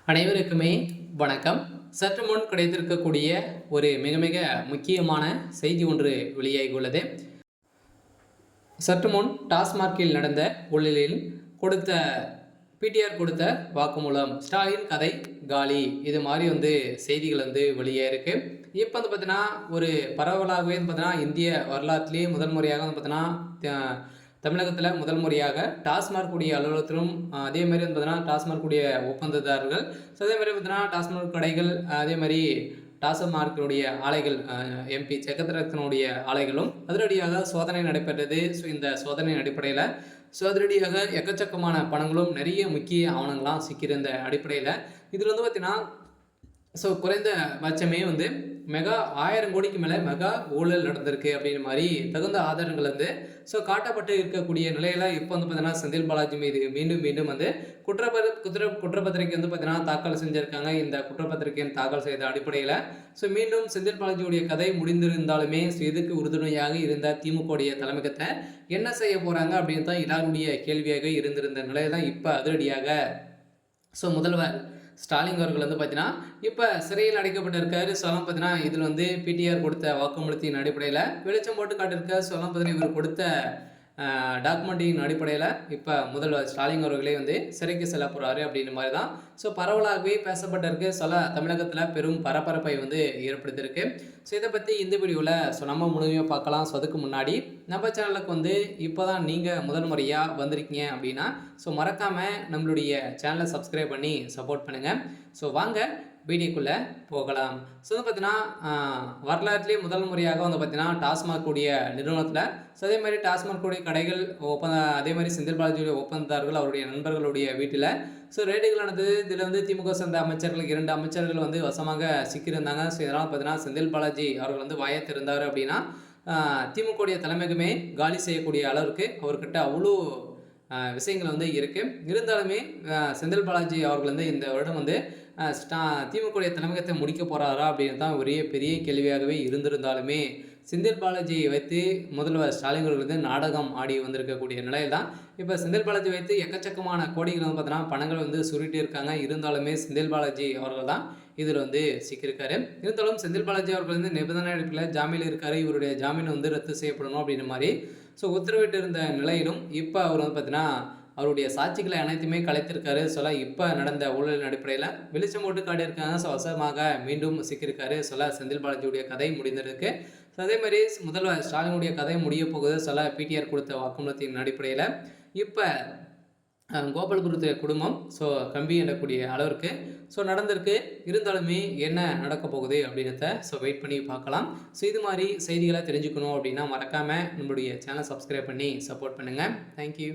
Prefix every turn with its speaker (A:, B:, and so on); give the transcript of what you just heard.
A: அனைவருக்குமே வணக்கம். சற்று முன் கிடைத்திருக்கக்கூடிய ஒரு மிக மிக முக்கியமான செய்தி ஒன்று வெளியாகியுள்ளது. சற்று முன் டாஸ்மார்க்கில் நடந்த ஊழலில் கொடுத்த பிடிஆர் கொடுத்த வாக்குமூலம், ஸ்டாலின் கதை காலி, இது மாதிரி செய்திகள் வெளியே இருக்கு. இப்போ பார்த்தீங்கன்னா ஒரு பரவலாகவே பார்த்தீங்கன்னா இந்திய வரலாற்றிலேயே முதல் முறையாக பார்த்தீங்கன்னா தமிழகத்தில் முதல் முறையாக டாஸ்மார்க் உடைய அலுவலகத்திலும் அதே மாதிரி பார்த்தீங்கன்னா டாஸ்மார்க் உடைய ஒப்பந்ததாரர்கள், ஸோ அதே மாதிரி பார்த்தீங்கன்னா டாஸ்மார்க் கடைகள், அதே மாதிரி டாஸ்மார்க்கினுடைய ஆலைகள், எம்பி ஜெகத்ரத்னுடைய ஆலைகளும் அதிரடியாக சோதனை நடைபெற்றது. ஸோ இந்த சோதனையின் அடிப்படையில் அதிரடியாக எக்கச்சக்கமான பணங்களும் நிறைய முக்கிய ஆவணங்கள்லாம் சிக்கியிருந்த அடிப்படையில் இதில் பார்த்தீங்கன்னா குறைந்த பட்சமே மெகா 1000 கோடிக்கு மேலே மெகா ஊழல் நடந்திருக்கு அப்படின்ற மாதிரி தகுந்த ஆதாரங்கள் காட்டப்பட்டு இருக்கக்கூடிய நிலையில் இப்போ பார்த்தீங்கன்னா செந்தில் பாலாஜி மீது மீண்டும் மீண்டும் குற்றப்பத்திரிக்கை பார்த்தீங்கன்னா தாக்கல் செஞ்சுருக்காங்க. இந்த குற்றப்பத்திரிகையின் தாக்கல் செய்த அடிப்படையில் மீண்டும் செந்தில் பாலாஜியுடைய கதை முடிந்திருந்தாலுமே இதுக்கு உறுதுணையாக இருந்த திமுகவுடைய தலைமைக்கத்தை என்ன செய்ய போகிறாங்க அப்படின்னு தான் எல்லாருடைய கேள்வியாக இருந்திருந்த நிலையில் தான் இப்போ அதிரடியாக முதல்வர் ஸ்டாலின் அவர்கள் பார்த்தீங்கன்னா இப்போ சிறையில் அடைக்கப்பட்டிருக்காரு. சொல்லலாம் பார்த்தீங்கன்னா இதில் பிடிஆர் கொடுத்த வாக்குமூலத்தின் அடிப்படையில் வெளிச்சம் போட்டு காட்டியிருக்காரு. சொல்லலாம் பார்த்தீங்கன்னா இவர் கொடுத்த டாக்குமெண்ட்டின் அடிப்படையில் இப்போ முதல்வர் ஸ்டாலின் அவர்களே சிறைக்கு செல்ல போகிறாரு அப்படின்ற மாதிரி தான் பரவலாகவே பேசப்பட்டிருக்கு. தமிழகத்தில் பெரும் பரபரப்பை ஏற்படுத்தியிருக்கு. இதை பற்றி இந்த வீடியோவில் நம்ம முழுமையாக பார்க்கலாம். அதுக்கு முன்னாடி நம்ம சேனலுக்கு இப்போ தான் நீங்கள் முதல் முறையாக வந்திருக்கீங்க அப்படின்னா மறக்காமல் நம்மளுடைய சேனலை சப்ஸ்கிரைப் பண்ணி சப்போர்ட் பண்ணுங்கள். வாங்க வீடியோக்குள்ளே போகலாம். பார்த்தீங்கன்னா வரலாற்றிலே முதல் முறையாக பார்த்தீங்கன்னா டாஸ்மாக் உடைய நிறுவனத்தில் அதே மாதிரி டாஸ்மாக் உடைய கடைகள் அதே மாதிரி செந்தில் பாலாஜியுடைய ஒப்பந்ததாரர்கள் அவருடைய நண்பர்களுடைய வீட்டில் ரேடுகள் நடந்தது. இதில் திமுக சேர்ந்த அமைச்சர்கள் 2 அமைச்சர்கள் வசமாக சிக்கியிருந்தாங்க. இதனால் பார்த்தீங்கன்னா செந்தில் பாலாஜி அவர்கள் வாயத்திருந்தார் அப்படின்னா திமுகவுடைய தலைமைக்குமே காலி செய்யக்கூடிய அளவுக்கு அவர்கிட்ட அவ்வளோ விஷயங்கள் இருக்குது. இருந்தாலுமே செந்தில் பாலாஜி அவர்கள் இந்த வருடம் திமுக தலைமையகத்தை முடிக்க போகிறாரா அப்படின்னு தான் ஒரே பெரிய கேள்வியாகவே இருந்திருந்தாலுமே செந்தில் பாலாஜியை வைத்து முதல்வர் ஸ்டாலின் அவர்கள் நாடகம் ஆடி வந்திருக்கக்கூடிய நிலையில் தான் இப்போ செந்தில் பாலாஜி வைத்து எக்கச்சக்கமான கோடிகள் பார்த்தீங்கன்னா பணங்கள் சுருட்டி இருக்காங்க. இருந்தாலுமே செந்தில் பாலாஜி அவர்கள் தான் இதில் சிக்கியிருக்காரு. இருந்தாலும் செந்தில் பாலாஜி அவர்கள் நிபந்தனை அடிப்படையில் ஜாமீனில் இருக்காரு. இவருடைய ஜாமீன் ரத்து செய்யப்படணும் அப்படின்ற மாதிரி உத்தரவிட்டு இருந்த நிலையிலும் இப்போ அவர் பார்த்தீங்கன்னா அவருடைய சாட்சிகளை அனைத்துமே கலைத்திருக்காரு. இப்போ நடந்த ஊழலின் அடிப்படையில் வெளிச்சம் போட்டு காட்டியிருக்காங்க. வசமாக மீண்டும் சிக்கியிருக்காரு. செந்தில் பாலாஜியுடைய கதை முடிந்திருக்கு. அதே மாதிரி முதல்வர் ஸ்டாலினுடைய கதை முடிய போகுது. பிடிஆர் கொடுத்த வாக்குமூலத்தின் அடிப்படையில் இப்போ கோபால் குருத்துடைய குடும்பம் கம்பி எண்ணக்கூடிய அளவிற்கு நடந்திருக்கு. இருந்தாலுமே என்ன நடக்க போகுது அப்படின்றத வெயிட் பண்ணி பார்க்கலாம். இது மாதிரி செய்திகளை தெரிஞ்சுக்கணும் அப்படின்னா மறக்காமல் நம்மளுடைய சேனலை சப்ஸ்கிரைப் பண்ணி சப்போர்ட் பண்ணுங்கள். தேங்க்யூ.